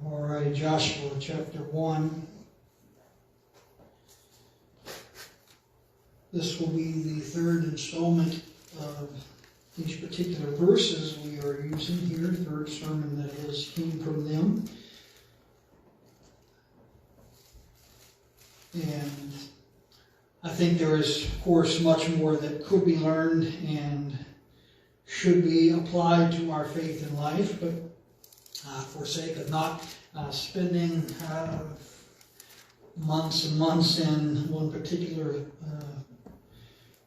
All right, Joshua chapter 1. This will be the third installment of these particular verses we are using here, third sermon that came from them. And I think there is, of course, much more that could be learned and should be applied to our faith in life, but for sake of not spending months and months in one particular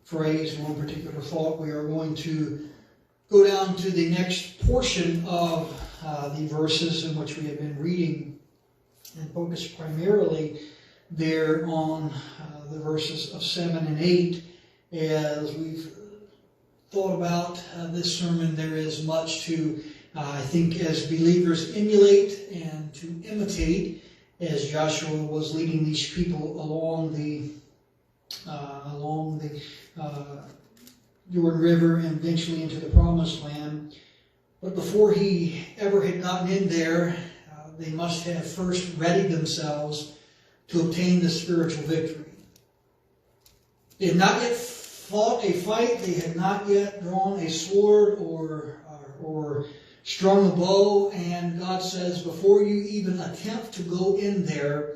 phrase, one particular thought, we are going to go down to the next portion of the verses in which we have been reading and focus primarily there on the verses of 7 and 8. As we've thought about this sermon, there is much to, I think, as believers emulate and to imitate as Joshua was leading these people along the Jordan River and eventually into the Promised Land. But before he ever had gotten in there, they must have first readied themselves to obtain the spiritual victory. They had not yet fought a fight. They had not yet drawn a sword or strung a bow. And God says, before you even attempt to go in there,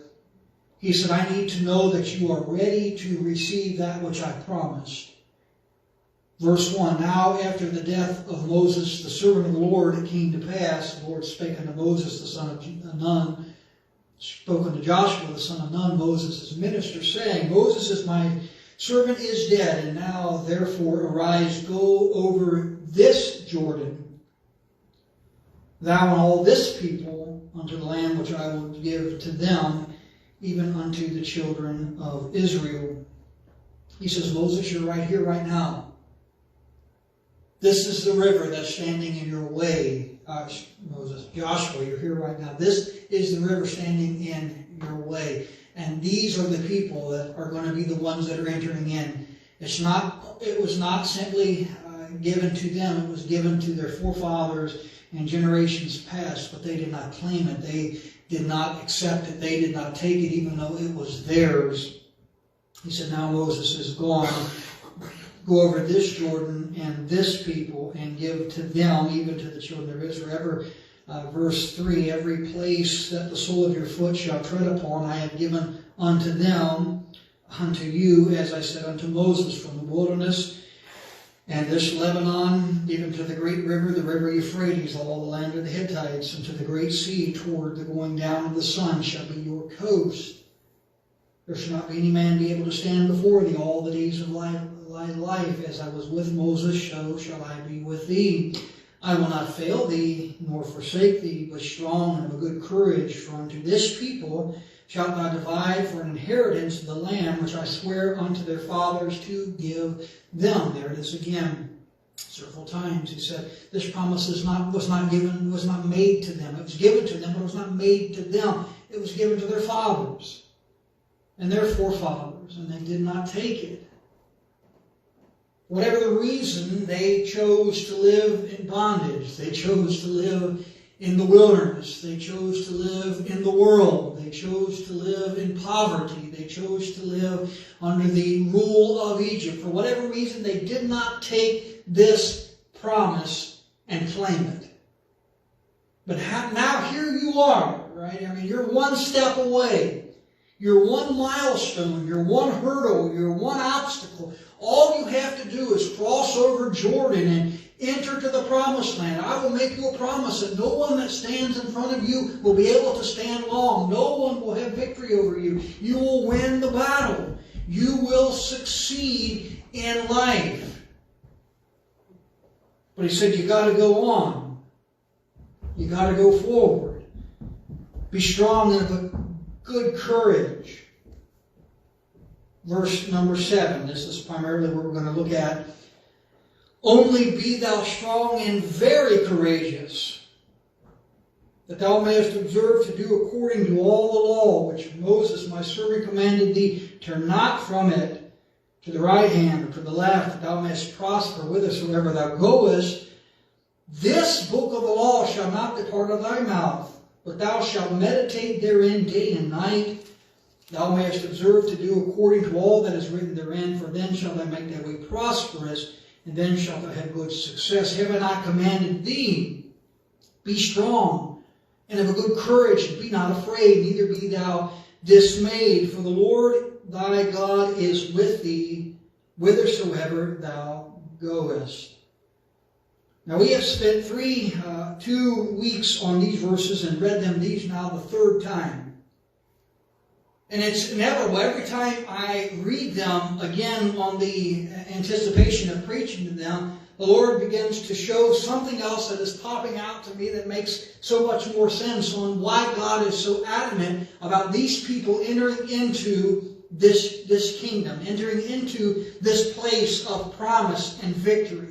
He said, I need to know that you are ready to receive that which I promised. Verse 1, now after the death of Moses, the servant of the Lord, it came to pass, the Lord spake unto Moses, the son of Nun, spoke unto Joshua, the son of Nun, Moses' minister, saying, Moses is my servant is dead, and now therefore arise, go over this Jordan, thou and all this people, unto the land which I will give to them, even unto the children of Israel. He says, Moses, you're right here, right now. This is the river that's standing in your way. Moses, Joshua, you're here right now. This is the river standing in your way. And these are the people that are going to be the ones that are entering in. It was not simply given to them. It was given to their forefathers and generations past, but they did not claim it. They did not accept it. They did not take it, even though it was theirs. He said, now Moses is gone. Go over this Jordan and this people and give to them, even to the children of Israel. Verse 3, every place that the sole of your foot shall tread upon, I have given unto them, unto you, as I said unto Moses, from the wilderness and this Lebanon, even to the great river, the river Euphrates, all the land of the Hittites, and to the great sea toward the going down of the sun shall be your coast. There shall not be any man be able to stand before thee all the days of thy life. As I was with Moses, so shall I be with thee. I will not fail thee, nor forsake thee, but strong and of a good courage. For unto this people shalt thou divide for an inheritance the land which I swear unto their fathers to give them. There it is again, several times. He said, this promise was not made to them. It was given to them, but it was not made to them. It was given to their fathers and their forefathers, and they did not take it. Whatever the reason, they chose to live in bondage. They chose to live in the wilderness. They chose to live in the world. They chose to live in poverty. They chose to live under the rule of Egypt. For whatever reason, they did not take this promise and claim it. But now here you are, right? I mean, you're one step away. You're one milestone. You're one hurdle. You're one obstacle. All you have to do is cross over Jordan and enter to the Promised Land. I will make you a promise that no one that stands in front of you will be able to stand long. No one will have victory over you. You will win the battle. You will succeed in life. But he said, you got to go on. You got to go forward. Be strong and of good courage. Verse number 7. This is primarily what we're going to look at. Only be thou strong and very courageous, that thou mayest observe to do according to all the law which Moses my servant commanded thee. Turn not from it to the right hand or to the left, that thou mayest prosper whithersoever thou goest. This book of the law shall not depart of thy mouth, but thou shalt meditate therein day and night. Thou mayest observe to do according to all that is written therein, for then shalt thou make thy way prosperous, and then shalt thou have good success. Have I not commanded thee? Be strong, and of a good courage, and be not afraid, neither be thou dismayed, for the Lord thy God is with thee, whithersoever thou goest. Now we have spent 2 weeks on these verses and read them these now the third time. And it's inevitable. Every time I read them again on the anticipation of preaching to them, the Lord begins to show something else that is popping out to me that makes so much more sense on why God is so adamant about these people entering into this kingdom, entering into this place of promise and victory.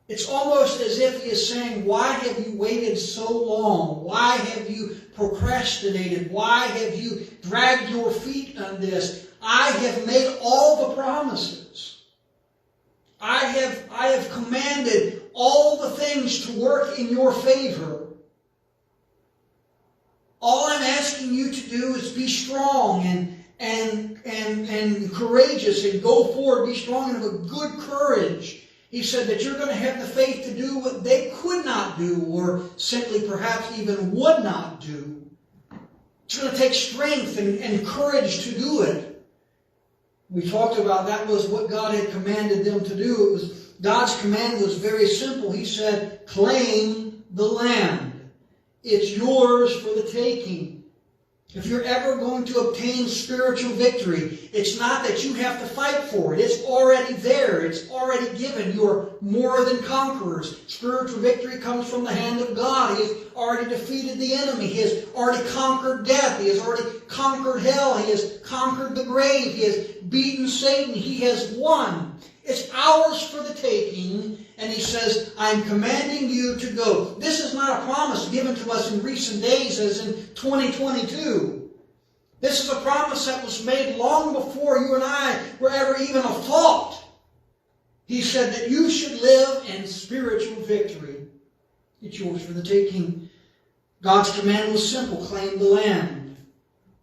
It's almost as if he is saying, why have you waited so long? Why have you procrastinated? Why have you dragged your feet on this? I have made all the promises. I have commanded all the things to work in your favor. All I'm asking you to do is be strong and courageous and go forward. Be strong and have a good courage. He said that you're going to have the faith to do what they could not do, or simply perhaps even would not do. It's going to take strength and courage to do it. We talked about that was what God had commanded them to do. God's command was very simple. He said, claim the land. It's yours for the taking. If you're ever going to obtain spiritual victory, it's not that you have to fight for it. It's already there. It's already given. You're more than conquerors. Spiritual victory comes from the hand of God. He has already defeated the enemy. He has already conquered death. He has already conquered hell. He has conquered the grave. He has beaten Satan. He has won. It's ours for the taking. And he says, I'm commanding you to go. This is not a promise given to us in recent days as in 2022. This is a promise that was made long before you and I were ever even a thought. He said that you should live in spiritual victory. It's yours for the taking. God's command was simple, claim the land.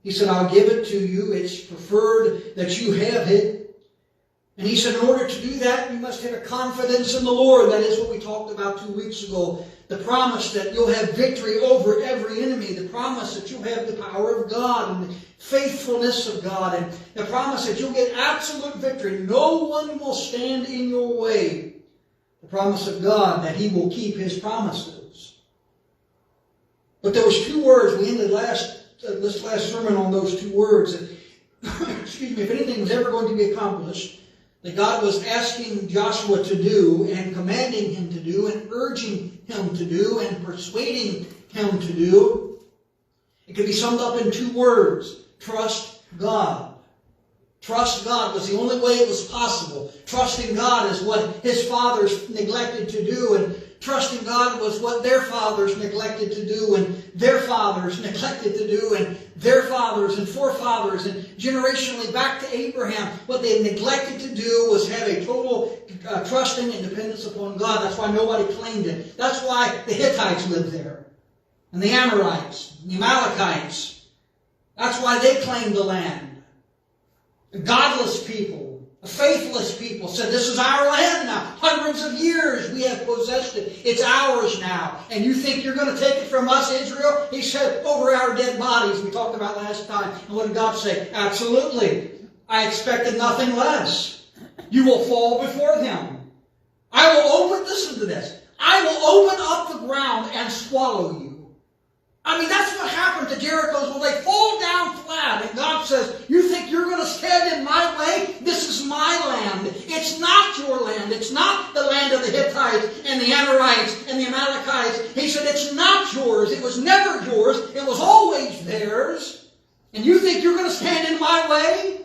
He said, I'll give it to you. It's preferred that you have it. And he said, in order to do that, you must have a confidence in the Lord. That is what we talked about 2 weeks ago. The promise that you'll have victory over every enemy. The promise that you'll have the power of God and the faithfulness of God. And the promise that you'll get absolute victory. No one will stand in your way. The promise of God that he will keep his promises. But there was 2 words. We ended this last sermon on those 2 words. Excuse me. If anything was ever going to be accomplished, that God was asking Joshua to do and commanding him to do and urging him to do and persuading him to do. It could be summed up in 2 words. Trust God. Trust God was the only way it was possible. Trusting God is what his fathers neglected to do, and trusting God was what their fathers neglected to do, and their fathers neglected to do, and their fathers and forefathers, and generationally back to Abraham, what they neglected to do was have a total trusting and dependence upon God. That's why nobody claimed it. That's why the Hittites lived there, and the Amorites, and the Amalekites. That's why they claimed the land. The godless people, the faithless people said, this is our land now. Hundreds of years we have possessed it. It's ours now. And you think you're going to take it from us, Israel? He said, over our dead bodies, we talked about last time. And what did God say? Absolutely. I expected nothing less. You will fall before him. I will listen to this. I will open up the ground and swallow you. I mean, that's what happened to Jericho. Well, they fall down flat. And God says, you think you're going to stand in my way? This is my land. It's not your land. It's not the land of the Hittites and the Amorites and the Amalekites. He said, it's not yours. It was never yours. It was always theirs. And you think you're going to stand in my way?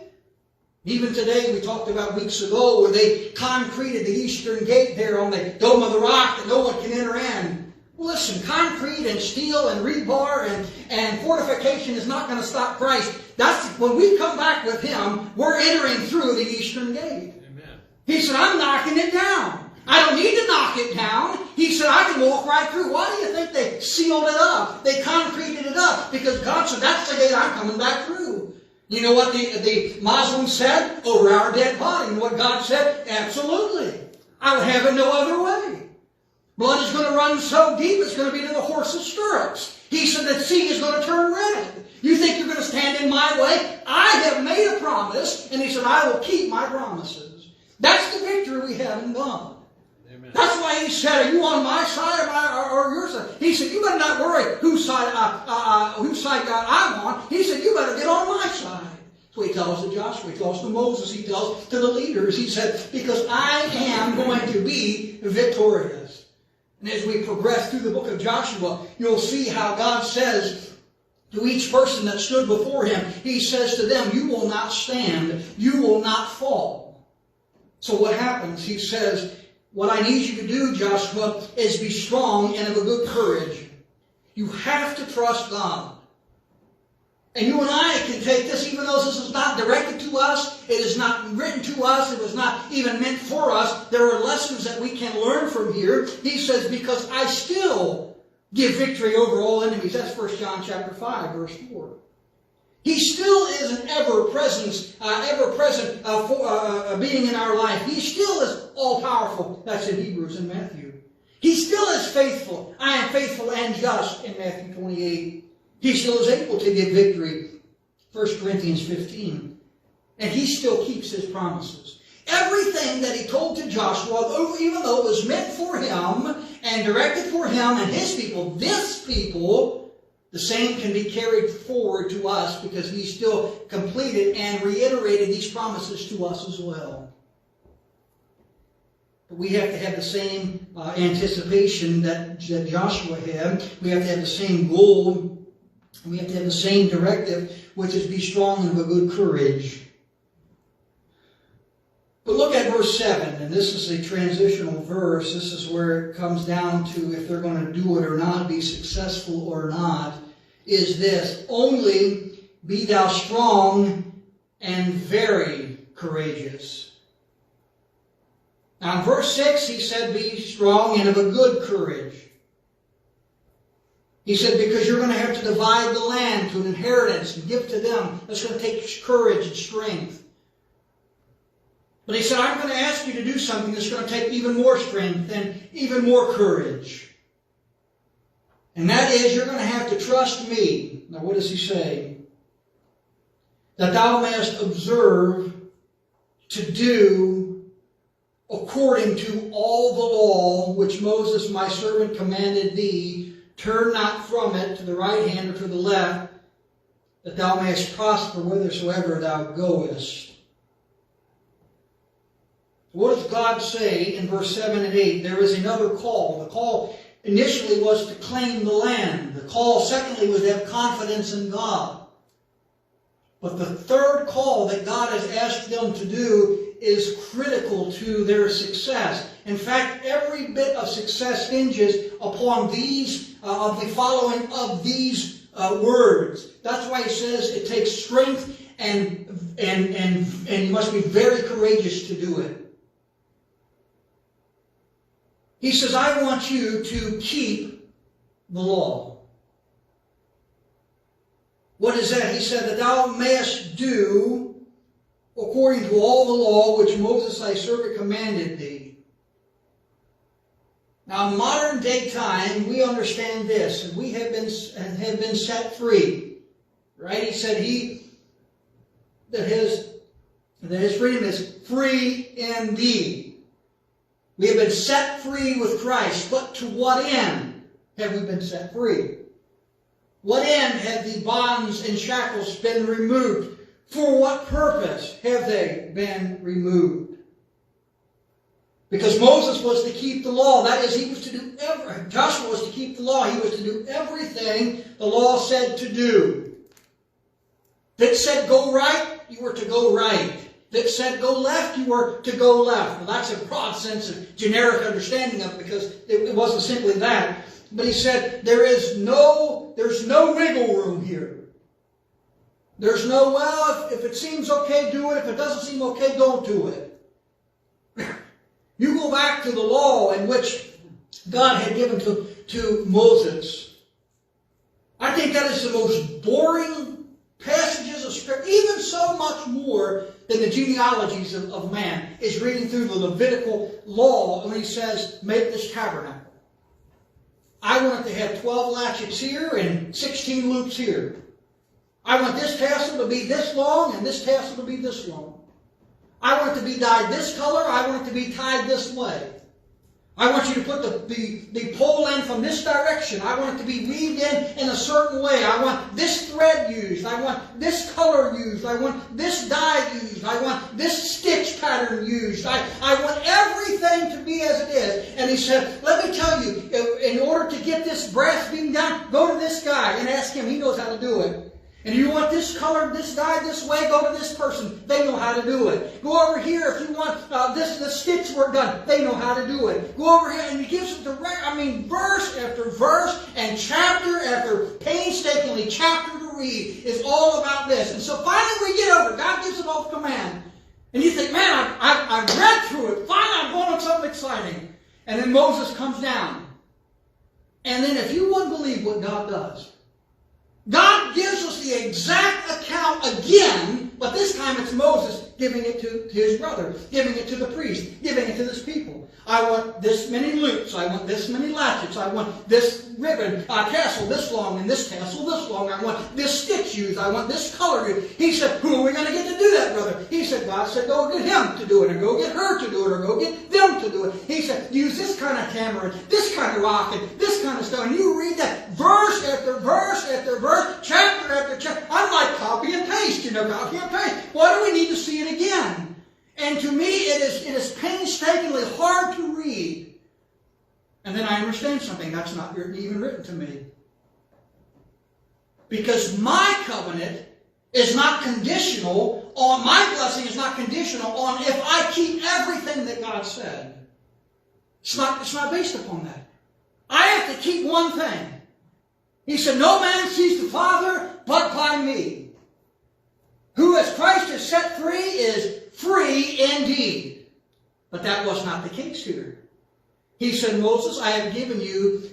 Even today, we talked about weeks ago where they concreted the eastern gate there on the Dome of the Rock that no one can enter in. Listen, concrete and steel and rebar and fortification is not going to stop Christ. That's when we come back with him, we're entering through the eastern gate. Amen. He said, I'm knocking it down. I don't need to knock it down. can walk right through. Why do you think they sealed it up? They concreted it up because God said, that's the gate I'm coming back through. You know what the Muslims said? Over our dead body. And what God said? Absolutely. I would have it no other way. Blood is going to run so deep it's going to be to the horse's stirrups. He said the sea is going to turn red. You think you're going to stand in my way? I have made a promise. And he said, I will keep my promises. That's the victory we have in God. Amen. That's why he said, are you on my side or your side? He said, you better not worry whose side I'm on. He said, you better get on my side. That's what he tells to Joshua. He tells to Moses. He tells to the leaders. He said, because I am going to be victorious. And as we progress through the book of Joshua, you'll see how God says to each person that stood before him, he says to them, you will not stand, you will not fall. So what happens? He says, what I need you to do, Joshua, is be strong and of a good courage. You have to trust God. And you and I can take this, even though this is not directed to us, it is not written to us, it was not even meant for us. There are lessons that we can learn from here. He says, because I still give victory over all enemies. That's 1 John chapter 5, verse 4. He still is an ever-present being in our life. He still is all-powerful. That's in Hebrews and Matthew. He still is faithful. I am faithful and just in Matthew 28. He still is able to give victory, 1 Corinthians 15. And he still keeps his promises. Everything that he told to Joshua, even though it was meant for him and directed for him and his people, this people, the same can be carried forward to us because he still completed and reiterated these promises to us as well. But we have to have the same anticipation that Joshua had. We have to have the same goal. We have to have the same directive, which is be strong and of a good courage. But look at verse 7, and this is a transitional verse. This is where it comes down to if they're going to do it or not, be successful or not, is this: only be thou strong and very courageous. Now in verse 6, he said, be strong and of a good courage. He said, because you're going to have to divide the land to an inheritance and give to them. That's going to take courage and strength. But he said, I'm going to ask you to do something that's going to take even more strength and even more courage. And that is, you're going to have to trust me. Now what does he say? That thou mayest observe to do according to all the law which Moses my servant commanded thee. Turn not from it to the right hand or to the left, that thou mayest prosper whithersoever thou goest. What does God say in verse 7 and 8? There is another call. The call initially was to claim the land. The call secondly was to have confidence in God. But the third call that God has asked them to do is critical to their success. In fact, every bit of success hinges upon the following of these words. That's why he says it takes strength and you must be very courageous to do it. He says, I want you to keep the law. What is that? He said that thou mayest do according to all the law which Moses thy servant commanded thee. Now in modern day time, we understand this, and we have been set free. Right? He said that his freedom is free indeed. We have been set free with Christ, but to what end have we been set free? What end have the bonds and shackles been removed? For what purpose have they been removed? Because Moses was to keep the law. That is, he was to do Joshua was to keep the law. He was to do everything the law said to do. If it said go right, you were to go right. If it said go left, you were to go left. Well, that's a broad sense of generic understanding of it, because it wasn't simply that. But he said there's no wiggle room here. There's no, well, if it seems okay, do it. If it doesn't seem okay, don't do it. You go back to the law in which God had given to Moses. I think that is the most boring passages of Scripture, even so much more than the genealogies of man, is reading through the Levitical law when he says, make this tabernacle. I want it to have 12 latchets here and 16 loops here. I want this tassel to be this long and this tassel to be this long. I want it to be dyed this color. I want it to be tied this way. I want you to put the pole in from this direction. I want it to be weaved in a certain way. I want this thread used. I want this color used. I want this dye used. I want this stitch pattern used. I want everything to be as it is. And he said, let me tell you, in order to get this brass beam done, go to this guy and ask him. He knows how to do it. And you want this color, this dye, this way, go to this person. They know how to do it. Go over here if you want this stitch work done. They know how to do it. Go over here, and he gives them verse after verse and chapter after painstakingly chapter to read is all about this. And so finally we get over. God gives it off command. And you think, man, I've read through it. Finally I'm going on something exciting. And then Moses comes down. And then if you wouldn't believe what God does, God gives us the exact account again, but this time it's Moses giving it to his brother, giving it to the priest, giving it to this people. I want this many loops. I want this many latchets. I want this ribbon, tassel this long and this tassel this long. I want this stitch used. I want this color used. He said, who are we going to get to do that, brother? He said, God said, go get him to do it, or go get her to do it, or go get them to do it. He said, use this kind of tamarind, this kind of rock, and this kind of stuff. And you read that verse after verse after verse, chapter after chapter. I'm like copy and paste, copy and paste. Why do we need to see it again? And to me, it is painstakingly hard to read. And then I understand something that's not even written to me. Because my covenant is not conditional on, my blessing is not conditional on if I keep everything that God said. It's not based upon that. I have to keep one thing. He said, no man sees the Father but by me. Who as Christ has set free is free indeed. But that was not the case here. He said, Moses, I have given you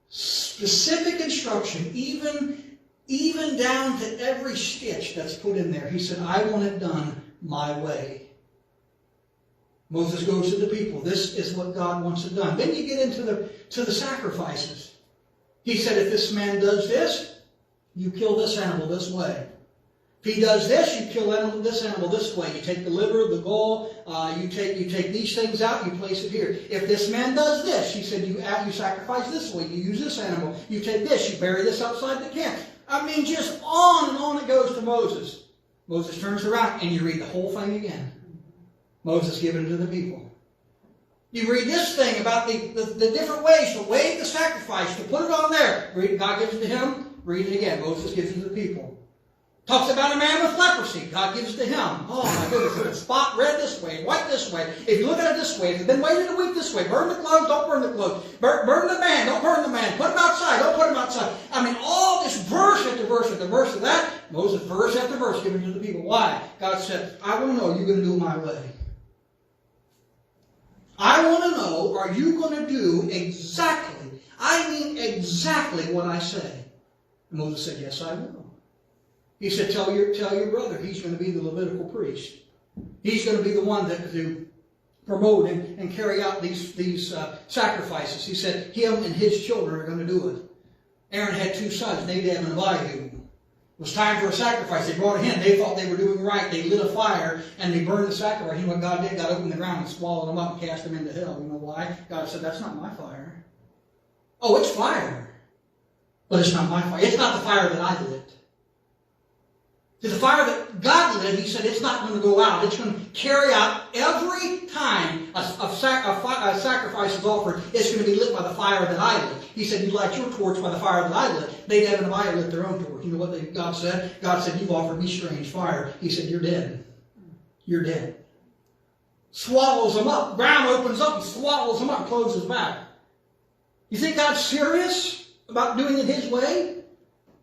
specific instruction, even down to every stitch that's put in there. He said, I want it done my way. Moses goes to the people. This is what God wants it done. Then you get into the sacrifices. He said, if this man does this, you kill this animal this way. If he does this, you kill this animal this way. You take the liver, the gall, you take these things out, you place it here. If this man does this, he said, you sacrifice this way. You use this animal. You take this, you bury this outside the camp. Just on and on it goes to Moses. Moses turns around and you read the whole thing again. Moses giving it to the people. You read this thing about the different ways to wave the sacrifice, to put it on there. God gives it to him. Read it again. Moses gives it to the people. Talks about a man with leprosy. God gives it to him. Oh my goodness, it's spot red this way, white this way. If you look at it this way, if you've been waiting a week this way, burn the clothes, don't burn the clothes. Burn the man, don't burn the man. Put him outside, don't put him outside. All this verse after verse after verse of that, Moses verse after verse giving to the people. Why? God said, I want to know you're going to do it my way. I want to know, are you going to do exactly what I say? And Moses said, yes, I will. He said, tell your brother he's going to be the Levitical priest. He's going to be the one to promote and carry out these sacrifices. He said, him and his children are going to do it. Aaron had two sons, Nadab and Abihu. It was time for a sacrifice. They brought it in. They thought they were doing right. They lit a fire and they burned the sacrifice. You know what God did? God opened the ground and swallowed them up and cast them into hell. You know why? God said, that's not my fire. Oh, it's fire. But it's not my fire. It's not the fire that I lit. The fire that God lit, he said, it's not going to go out. It's going to carry out every time a sacrifice is offered. It's going to be lit by the fire that I lit. He said, you light your torch by the fire that I lit. Nadab and Abihu lit their own torch. You know what God said? God said, you've offered me strange fire. He said, you're dead. You're dead. Swallows them up. Ground opens up and swallows them up and closes back. You think God's serious about doing it his way?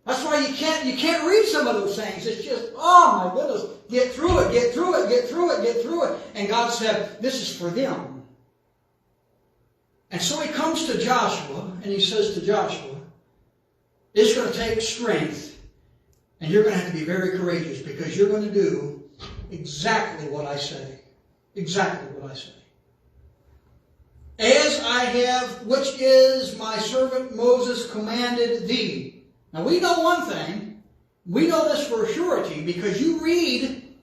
That's why you can't read some of those things. It's just, oh my goodness, get through it, get through it, get through it, get through it. And God said, this is for them. And so he comes to Joshua, and he says to Joshua, it's going to take strength, and you're going to have to be very courageous, because you're going to do exactly what I say. Exactly what I say. As I have, which is my servant Moses commanded thee. Now we know one thing. We know this for surety, because you read,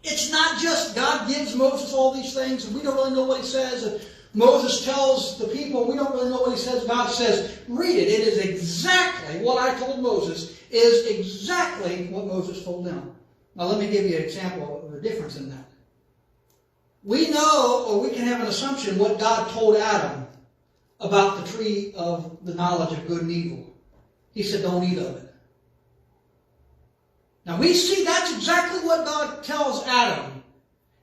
it's not just God gives Moses all these things, and we don't really know what he says. And Moses tells the people, we don't really know what he says. God says, read it. It is exactly what I told Moses, is exactly what Moses told them. Now let me give you an example of the difference in that. We know, or we can have an assumption, what God told Adam about the tree of the knowledge of good and evil. He said, don't eat of it. Now we see that's exactly what God tells Adam.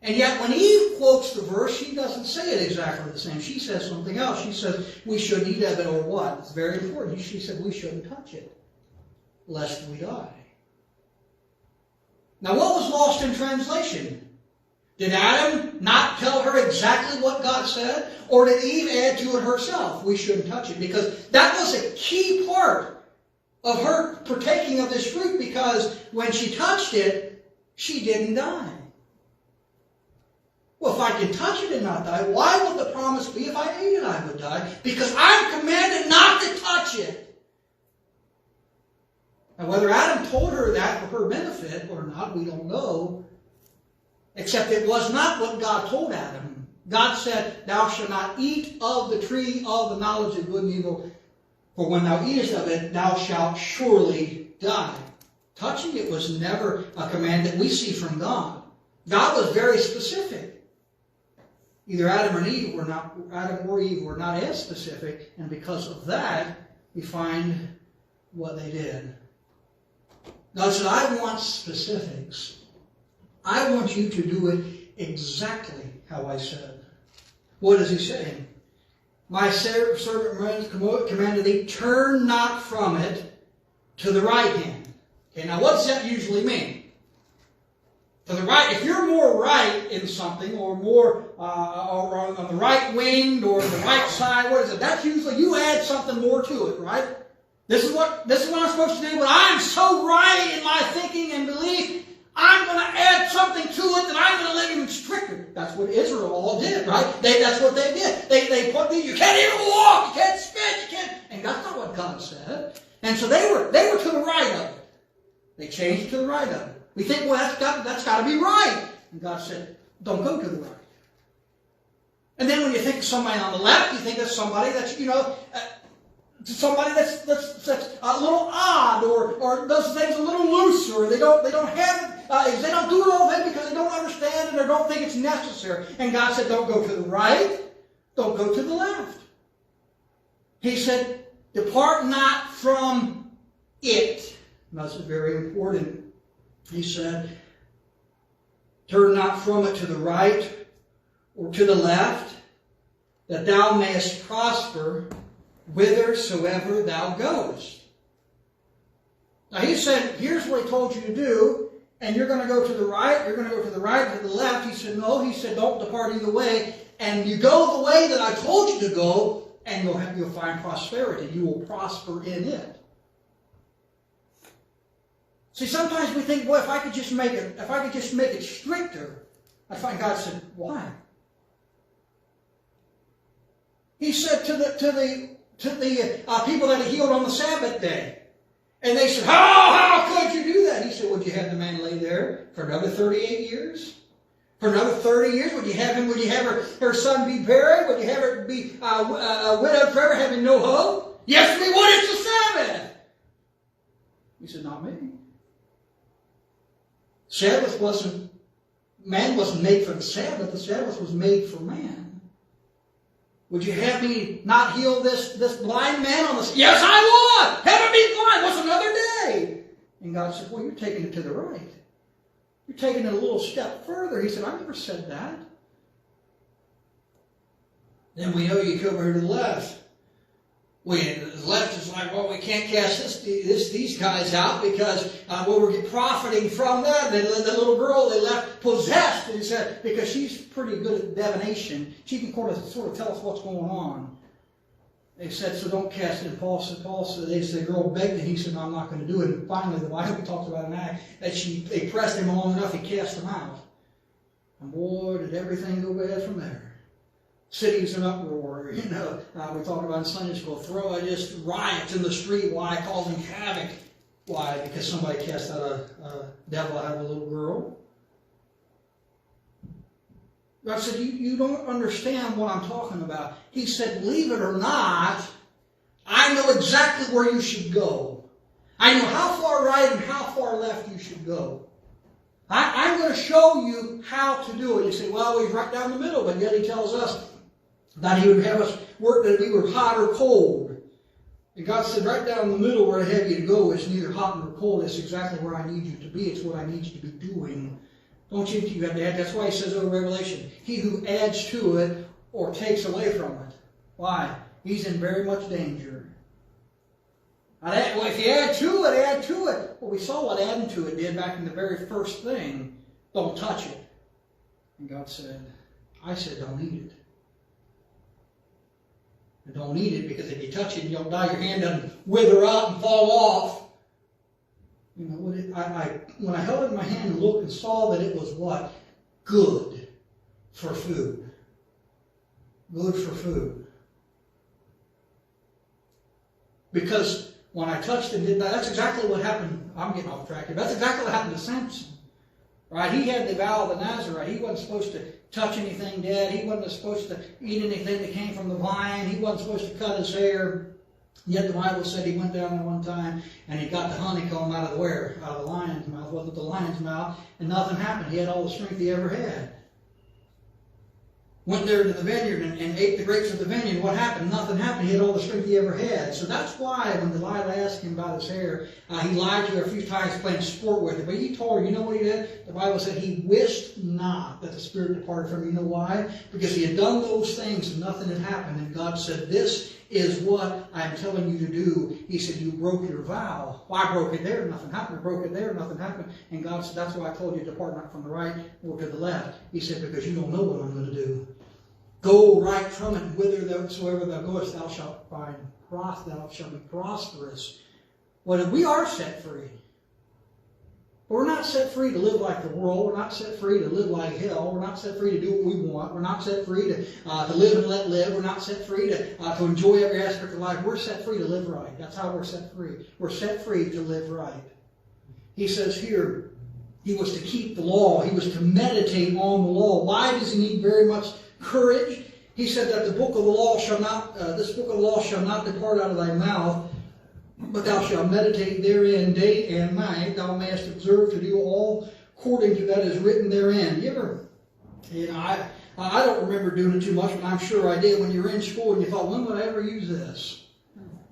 And yet when Eve quotes the verse, she doesn't say it exactly the same. She says something else. She says, we shouldn't eat of it, or what? It's very important. She said, we shouldn't touch it, lest we die. Now what was lost in translation? Did Adam not tell her exactly what God said? Or did Eve add to it herself? We shouldn't touch it. Because that was a key part of her partaking of this fruit, because when she touched it, she didn't die. Well, if I can touch it and not die, why would the promise be if I ate it I would die? Because I'm commanded not to touch it. Now, whether Adam told her that for her benefit or not, we don't know. Except it was not what God told Adam. God said, thou shalt not eat of the tree of the knowledge of good and evil, for when thou eatest of it, thou shalt surely die. Touching it was never a command that we see from God. God was very specific. Either Adam or Eve were not as specific, and because of that, we find what they did. God said, I want specifics. I want you to do it exactly how I said. What is he saying? My servant commanded thee, turn not from it to the right hand. Okay, now what does that usually mean? To the right, if you're more right in something, or more or on the right wing, or the right side, what is it? That's usually, you add something more to it, right? This is what I'm supposed to do, but I'm so right in my thinking and belief, I'm going to add something to it that I'm going to live even stricter. That's what Israel all did, right? That's what they did. They put these, you can't even walk, you can't spit, you can't, and that's not what God said. And so they were to the right of it. They changed to the right of it. We think, well, that's got to be right. And God said, don't go to the right. And then when you think of somebody on the left, you think of somebody that's, somebody that's a little odd, or does things a little looser. They don't have it. They don't do it all the because they don't understand it or don't think it's necessary. And God said, don't go to the right, don't go to the left. He said, depart not from it. And that's very important. He said, turn not from it to the right or to the left, that thou mayest prosper whithersoever thou goest. Now he said, here's what he told you to do, and you're going to go to the right, you're going to go to the right, to the left. He said, no. He said, don't depart either way, and you go the way that I told you to go, and you'll find prosperity. You will prosper in it. See, sometimes we think, well, if I could just make it stricter. I find God said, why? He said to the people that he healed on the Sabbath day. And they said, how could you do that? He said, would you have the man lay there for another 38 years? For another 30 years? Would you have her son be buried? Would you have her be widowed forever, having no hope? Yes, we would. It's the Sabbath. He said, not me. Man wasn't made for the Sabbath. The Sabbath was made for man. Would you have me not heal this blind man on the Sabbath? Yes, I would. Have him be blind. What's another day? And God said, well, you're taking it to the right. You're taking it a little step further. He said, I never said that. Then we know you come over to the left. The left is like, well, we can't cast these guys out because we're profiting from that. The little girl they left possessed, and he said, because she's pretty good at divination. She can sort of tell us what's going on. They said, so don't cast it. And Paul said, they said, the girl begged him. He said, no, I'm not going to do it. And finally, the Bible talks about an act that they pressed him long enough, he cast them out. And boy, did everything go bad from there. Cities in uproar, we talked about in Sunday school, just riots in the street. Why? Causing havoc. Why? Because somebody cast out a devil out of a little girl. God said, you don't understand what I'm talking about. He said, believe it or not, I know exactly where you should go. I know how far right and how far left you should go. I'm going to show you how to do it. You say, well, he's right down the middle, but yet he tells us that he would have us work that we were hot or cold. And God said, right down the middle where I have you to go is neither hot nor cold. It's exactly where I need you to be. It's what I need you to be doing. Don't you think you have to add? That's why he says over Revelation, he who adds to it or takes away from it. Why? He's in very much danger. Well, if you add to it, add to it. Well, we saw what adding to it did back in the very first thing. Don't touch it. And God said, I said don't eat it. And don't eat it because if you touch it, you'll die. Your hand doesn't wither out and fall off. When I held it in my hand and looked and saw that it was what? Good for food. Good for food. Because when I touched it, that's exactly what happened. I'm getting off track here. That's exactly what happened to Samson. Right? He had the vow of the Nazarite. He wasn't supposed to touch anything dead. He wasn't supposed to eat anything that came from the vine. He wasn't supposed to cut his hair. Yet the Bible said he went down there one time and he got the honeycomb out of the where? Out of the lion's mouth. Wasn't the lion's mouth? And nothing happened. He had all the strength he ever had. Went there to the vineyard and ate the grapes of the vineyard. What happened? Nothing happened. He had all the strength he ever had. So that's why when Delilah asked him about his hair, he lied to her a few times playing sport with it. But he told her, you know what he did? The Bible said he wished not that the Spirit departed from him. You know why? Because he had done those things and nothing had happened. And God said, this is what I'm telling you to do. He said, you broke your vow. Well, I broke it there, nothing happened. I broke it there, nothing happened. And God said, that's why I told you to depart not from the right or to the left. He said, because you don't know what I'm going to do. Go right from it, and whithersoever thou goest, thou shalt find thou shalt be prosperous. Well, we are set free. But we're not set free to live like the world. We're not set free to live like hell. We're not set free to do what we want. We're not set free to live and let live. We're not set free to enjoy every aspect of life. We're set free to live right. That's how we're set free. We're set free to live right. He says here, he was to keep the law. He was to meditate on the law. Why does he need very much courage? He said that this book of the law shall not depart out of thy mouth, but thou shalt meditate therein day and night. Thou mayest observe to do all according to that is written therein. I don't remember doing it too much, but I'm sure I did when you were in school and you thought, when would I ever use this?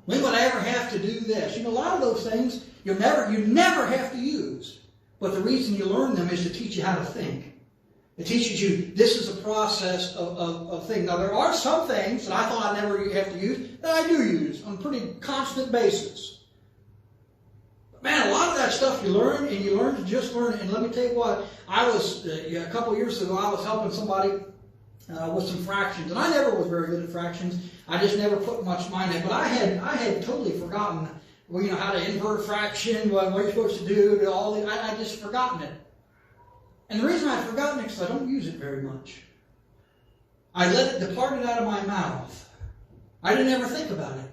When would I ever have to do this? A lot of those things you never have to use. But the reason you learn them is to teach you how to think. It teaches you this is a process of things. Now, there are some things that I thought I never have to use that I do use on a pretty constant basis. But man, a lot of that stuff you learn, and you learn to just learn it. And let me tell you what, I was, a couple of years ago, I was helping somebody with some fractions. And I never was very good at fractions. I just never put much mind in it. But I had totally forgotten, how to invert a fraction, what you're supposed to do, I just forgotten it. And the reason I've forgotten it is because I don't use it very much. I let it depart out of my mouth. I didn't ever think about it.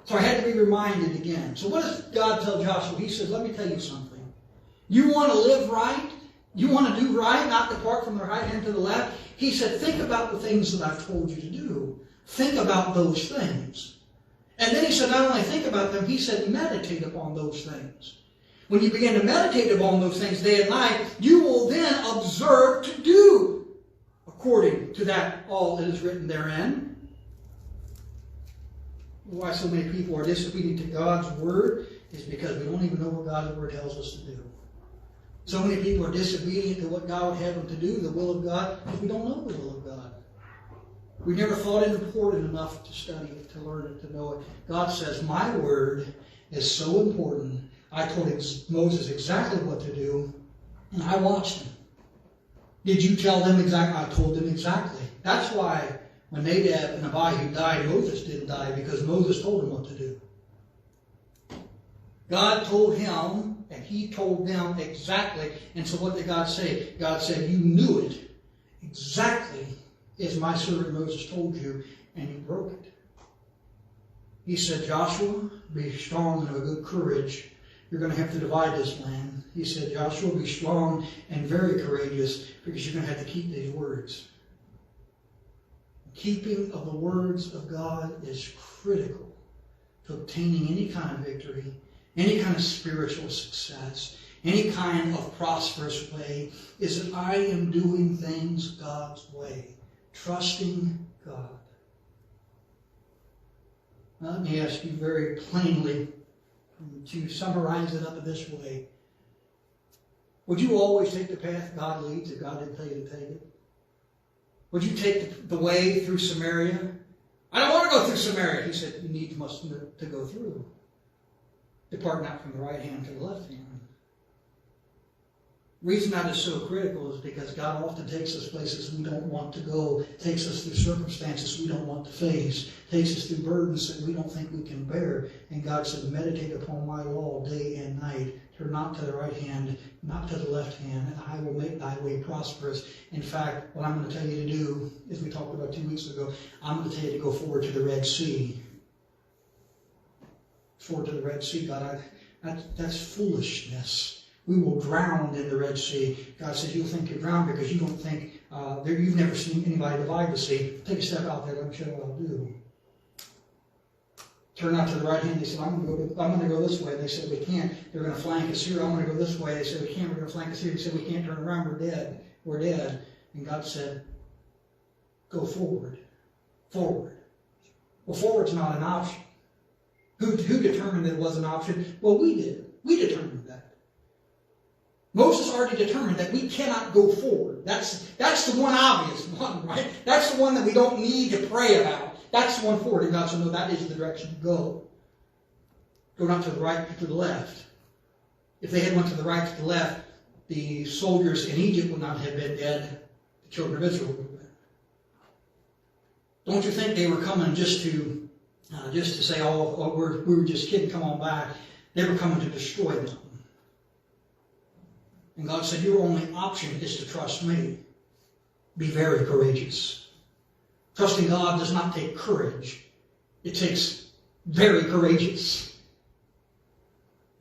So I had to be reminded again. So what does God tell Joshua? He says, let me tell you something. You want to live right? You want to do right, not depart from the right hand to the left? He said, think about the things that I've told you to do. Think about those things. And then he said, not only think about them, he said, meditate upon those things. When you begin to meditate upon those things day and night, you will then observe to do according to that all that is written therein. Why so many people are disobedient to God's Word is because we don't even know what God's Word tells us to do. So many people are disobedient to what God would have them to do, the will of God, because we don't know the will of God. We never thought it important enough to study it, to learn it, to know it. God says, my Word is so important. I told Moses exactly what to do, and I watched him. Did you tell them exactly? I told them exactly. That's why When Nadab and Abihu died, Moses didn't die because Moses told him what to do. God told him, and he told them exactly. And so what did God say? God said, you knew it exactly as my servant Moses told you, and you broke it. He said, Joshua, be strong and of a good courage. You're going to have to divide this land. He said, Joshua, be strong and very courageous, because you're going to have to keep these words. Keeping of the words of God is critical to obtaining any kind of victory, any kind of spiritual success, any kind of prosperous way, is that I am doing things God's way, trusting God. Now, let me ask you very plainly, to summarize it up in this way. Would you always take the path God leads if God didn't tell you to take it? Would you take the way through Samaria? I don't want to go through Samaria. He said, you must to go through. Depart not from the right hand to the left hand. The reason that is so critical is because God often takes us places we don't want to go, takes us through circumstances we don't want to face, takes us through burdens that we don't think we can bear. And God said, meditate upon my law day and night. Turn not to the right hand, not to the left hand, and I will make thy way prosperous. In fact, what I'm going to tell you to do, as we talked about 2 weeks ago, I'm going to tell you to go forward to the Red Sea. Forward to the Red Sea, God, that's foolishness. We will drown in the Red Sea. God says, you'll think you're drowned because you don't think, you've never seen anybody divide the sea. Take a step out there, let me show you what I'll do. Turn out to the right hand. They said, I'm going to go this way. They said, we can't. They're going to flank us here. I'm going to go this way. They said, we can't. We're going to flank us here. They said, we can't turn around. We're dead. We're dead. And God said, go forward. Forward. Well, forward's not an option. Who determined that it was an option? Well, we did. We determined that. Moses already determined that we cannot go forward. That's the one obvious one, right? That's the one that we don't need to pray about. That's the one forward. And God said, no, that is the direction to go. Go not to the right, but to the left. If they had went to the right, to the left, the soldiers in Egypt would not have been dead. The children of Israel would have been. Don't you think they were coming just to say, oh, we were just kidding, come on back. They were coming to destroy them. And God said, your only option is to trust me. Be very courageous. Trusting God does not take courage. It takes very courageous.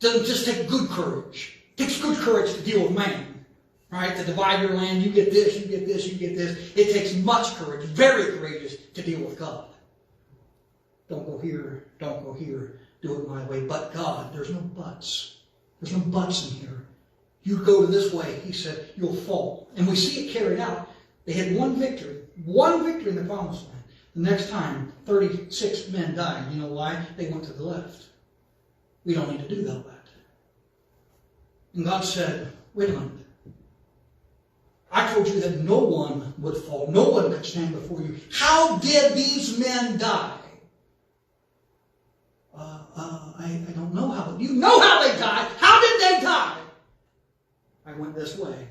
It doesn't just take good courage. It takes good courage to deal with man. Right? To divide your land, you get this, you get this, you get this. It takes much courage, very courageous, to deal with God. Don't go here, don't go here. Do it my way. But God, there's no buts. There's no buts in here. You go to this way, he said, you'll fall. And we see it carried out. They had one victory in the promised land. The next time, 36 men died. You know why? They went to the left. We don't need to do all that. And God said, wait a minute. I told you that no one would fall. No one could stand before you. How did these men die? I don't know how. You know how they died. How did they die? I went this way.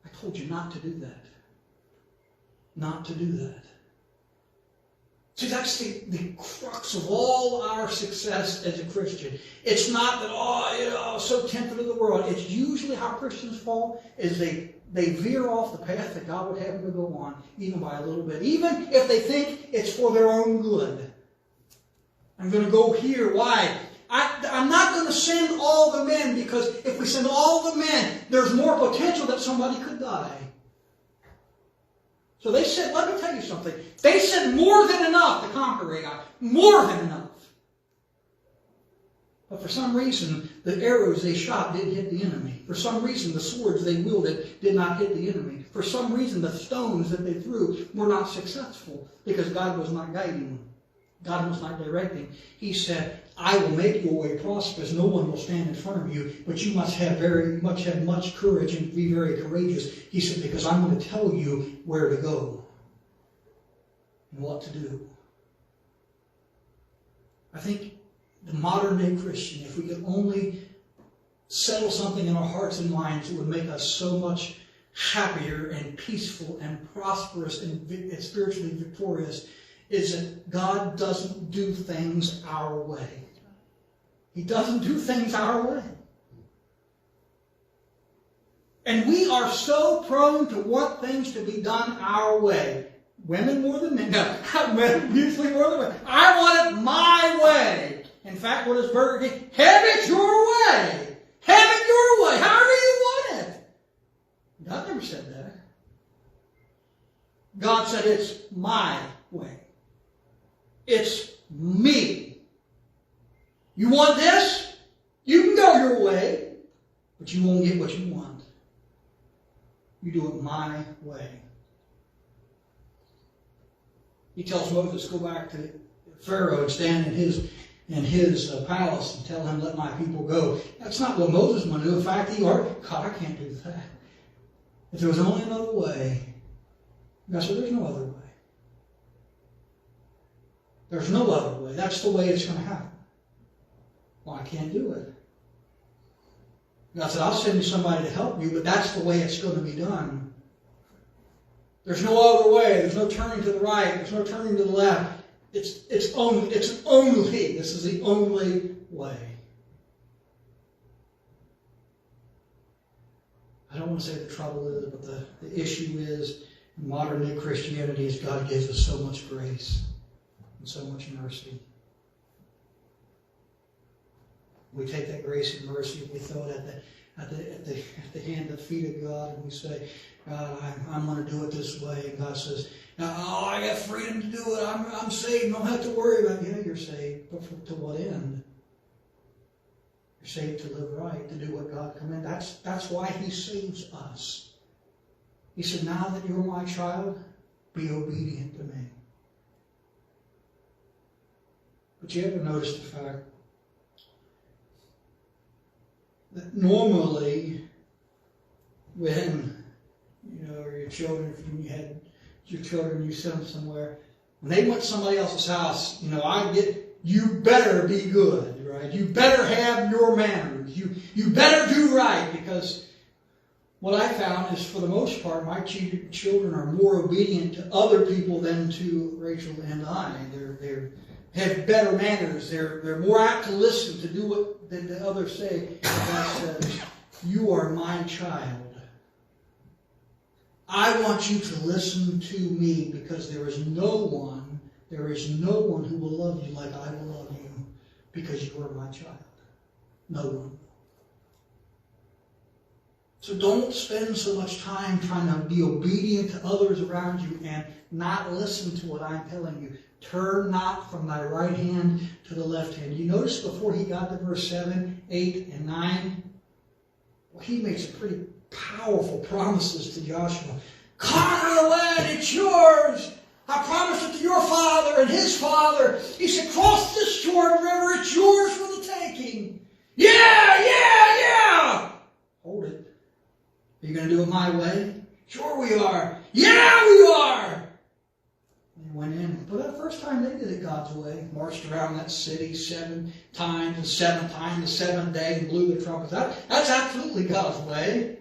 I told you not to do that. Not to do that. See, that's the crux of all our success as a Christian. It's not that, so tempted of the world. It's usually how Christians fall is they veer off the path that God would have them to go on, even by a little bit. Even if they think it's for their own good. I'm going to go here. Why? I'm not going to send all the men, because if we send all the men, there's more potential that somebody could die. So they said, let me tell you something. They said more than enough to conquer Ai. More than enough. But for some reason, the arrows they shot didn't hit the enemy. For some reason, the swords they wielded did not hit the enemy. For some reason, the stones that they threw were not successful, because God was not guiding them. God was not directing. He said, I will make your way prosperous. No one will stand in front of you, but you must have much courage and be very courageous. He said, because I'm going to tell you where to go and what to do. I think the modern day Christian, if we could only settle something in our hearts and minds, it would make us so much happier and peaceful and prosperous and spiritually victorious is that God doesn't do things our way. He doesn't do things our way. And we are so prone to want things to be done our way. Women more than men. No, men usually more than women. I want it my way. In fact, what is Burger King? Have it your way. Have it your way. However you want it. God never said that. God said it's my way. It's me. You want this? You can go your way, but you won't get what you want. You do it my way. He tells Moses, go back to Pharaoh and stand in his palace and tell him, let my people go. That's not what Moses wanted to do. In fact, God, I can't do that. If there was only another way, God said, there's no other way. There's no other way. That's the way it's going to happen. Well, I can't do it. God said, I'll send you somebody to help you, but that's the way it's going to be done. There's no other way. There's no turning to the right. There's no turning to the left. It's only. This is the only way. I don't want to say the trouble is, but the issue is in modern day Christianity is God gives us so much grace and so much mercy. We take that grace and mercy and we throw it at the hand, the feet of God, and we say, God, I'm going to do it this way. And God says, I got freedom to do it. I'm saved. Don't have to worry about it. Yeah, you're saved. But to what end? You're saved to live right, to do what God commanded. That's why He saves us. He said, now that you're my child, be obedient to me. But you ever notice the fact that normally when your children, if you had your children, you sent them somewhere, when they went to somebody else's house, you better be good, right? You better have your manners. You better do right, because what I found is, for the most part, my children are more obedient to other people than to Rachel and I. They have better manners. They're more apt to listen, to do what the others say. God says, you are my child. I want you to listen to me, because there is no one who will love you like I will love you, because you are my child. No one. So don't spend so much time trying to be obedient to others around you and not listen to what I'm telling you. Turn not from thy right hand to the left hand. You notice before he got to verse 7, 8, and 9, well, he makes some pretty powerful promises to Joshua. Conquer the land, it's yours. I promised it to your father and his father. He said, cross this Jordan River, it's yours for the taking. Yeah. Hold it. Are you going to do it my way? Sure we are. Yeah, we are. They went in. But the first time they did it God's way, marched around that city 7 times, and 7th time, the 7th day, and blew the trumpets. That's absolutely God's way.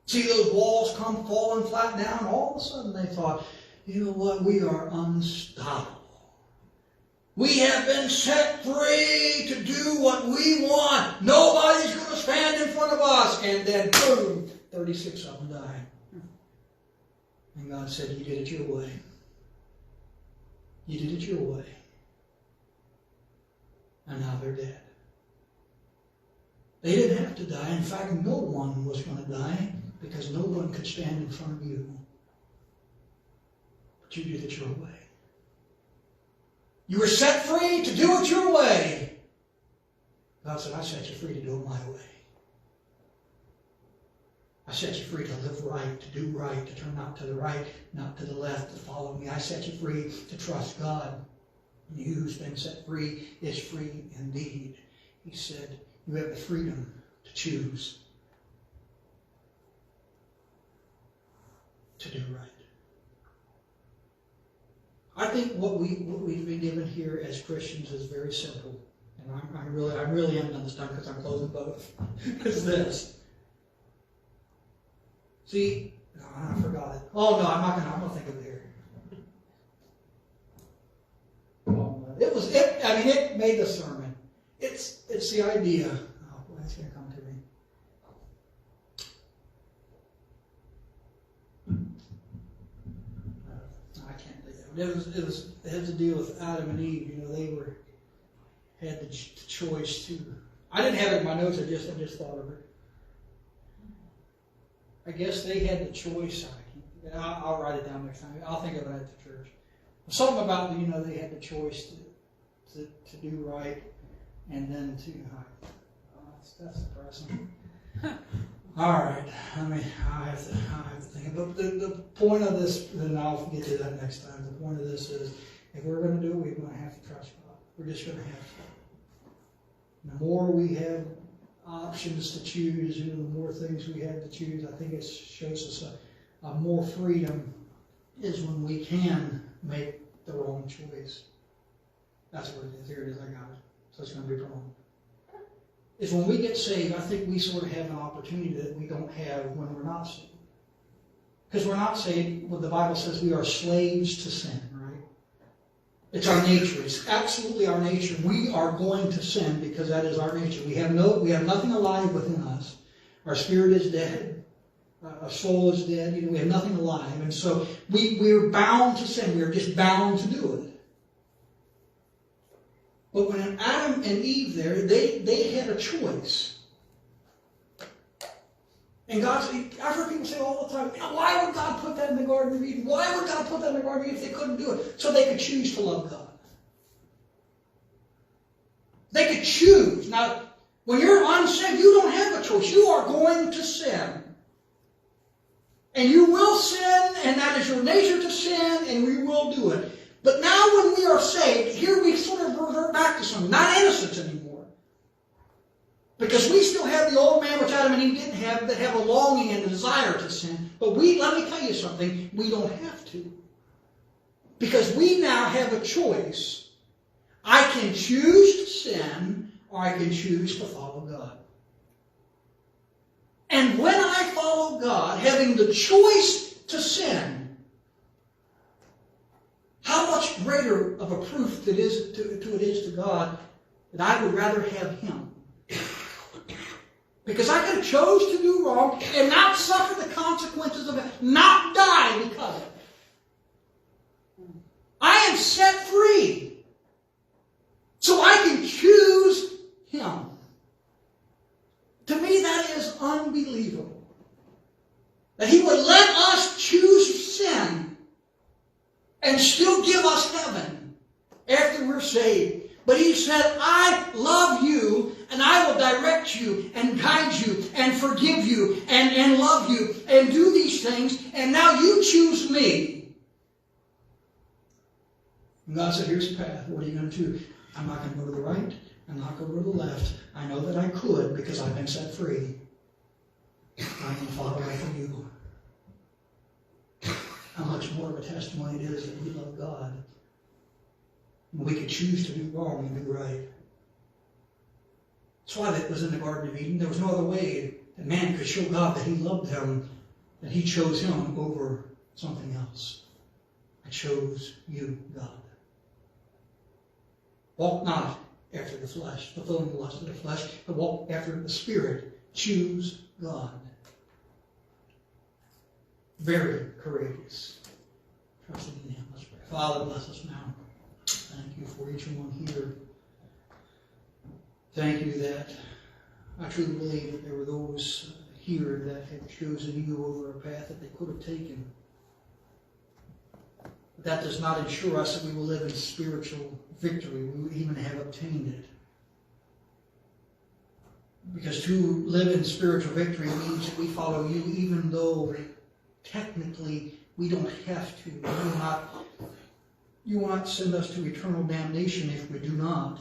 See those walls come falling flat down. All of a sudden they thought, you know what? We are unstoppable. We have been set free to do what we want. Nobody's going to stand in front of us. And then, boom, 36 of them died. And God said, you did it your way. You did it your way. And now they're dead. They didn't have to die. In fact, no one was going to die, because no one could stand in front of you. But you did it your way. You were set free to do it your way. God said, I set you free to do it my way. I set you free to live right, to do right, to turn out to the right, not to the left, to follow me. I set you free to trust God. And you who's been set free is free indeed. He said, you have the freedom to choose to do right. I think what we've been given here as Christians is very simple, and I really am done this time because I'm closing both. Is this: See, no, I forgot it. Oh no, I'm gonna think of it here. It made the sermon. It's the idea. Oh boy, it's gonna come to me. I can't think of it. It had to deal with Adam and Eve. You know, they had the choice to. I didn't have it in my notes. I just thought of it. I guess they had the choice. I'll write it down next time. I'll think of it at the church. Something about, they had the choice to do right and then to hide. Oh, that's depressing. All right. I have to think about the point of this, then I'll get to that next time. The point of this is, if we're going to do it, we're going to have to trust God. We're just going to have to. The more we have options to choose, the more things we have to choose, I think it shows us a more freedom is when we can make the wrong choice. That's what it is. Here it is. I got it. So it's going to be wrong. Is when we get saved, I think we sort of have an opportunity that we don't have when we're not saved. Because we're not saved, what the Bible says, we are slaves to sin, right? It's our nature. It's absolutely our nature. We are going to sin because that is our nature. We have nothing alive within us. Our spirit is dead. Our soul is dead. We have nothing alive. And so we're bound to sin. We're just bound to do it. But when Adam and Eve there, they had a choice. And I've heard people say all the time, why would God put that in the Garden of Eden? Why would God put that in the Garden of Eden if they couldn't do it? So they could choose to love God. They could choose. Now, when you're unsaved, you don't have a choice. You are going to sin. And you will sin, and that is your nature to sin, and we will do it. But now when we are saved, here we sort of revert back to something. Not innocence anymore. Because we still have the old man, which Adam and Eve didn't have, that have a longing and a desire to sin. But let me tell you something, we don't have to. Because we now have a choice. I can choose to sin, or I can choose to follow God. And when I follow God, having the choice to sin, how much greater of a proof it is to God that I would rather have Him. Because I could have chose to do wrong and not suffer the consequences of it, not die because of it. I am set free. So I can choose Him. To me, that is unbelievable. That He would let us choose sin and still give us heaven after we're saved. But He said, I love you, and I will direct you, and guide you, and forgive you, and love you, and do these things, and now you choose me. And God said, here's the path. What are you going to do? I'm not going to go to the right. I'm not going to go to the left. I know that I could because I've been set free. I'm going to follow after you. How much more of a testimony it is that we love God. We could choose to do wrong and do right. That's why that was in the Garden of Eden. There was no other way that man could show God that He loved him, that He chose him over something else. I chose you, God. Walk not after the flesh, fulfilling the lust of the flesh, but walk after the Spirit. Choose God. Very courageous. Trusting in Him. Let's pray. Father, bless us now. Thank you for each one here. Thank you that I truly believe that there were those here that had chosen you over a path that they could have taken. But that does not ensure us that we will live in spiritual victory. We will even have obtained it. Because to live in spiritual victory means that we follow you even though technically we don't have to. You will not send us to eternal damnation if we do not.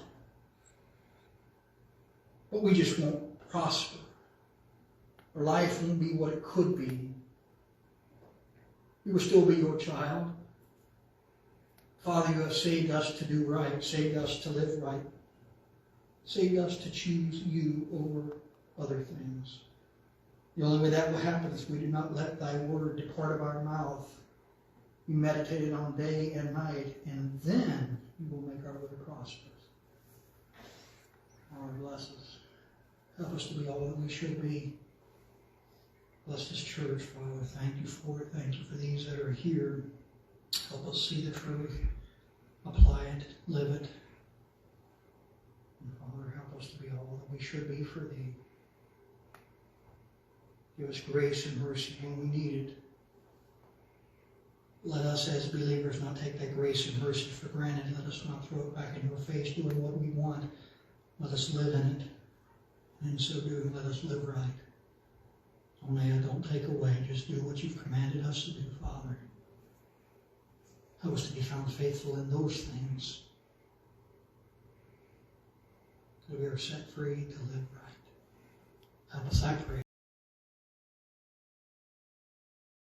But we just won't prosper. Our life won't be what it could be. We will still be your child. Father, you have saved us to do right, saved us to live right, saved us to choose you over other things. The only way that will happen is we do not let thy word depart of our mouth. We meditate it on day and night, and then we will make our way prosperous. Lord, bless us. Help us to be all that we should be. Bless this church, Father. Thank you for it. Thank you for these that are here. Help us see the truth, apply it, live it. And Father, help us to be all that we should be for Thee. Give us grace and mercy when we need it. Let us as believers not take that grace and mercy for granted. Let us not throw it back into our face doing what we want. Let us live in it. And in so doing, let us live right. Only don't take away. Just do what you've commanded us to do, Father. Help us to be found faithful in those things. That we are set free to live right. Help us, I pray.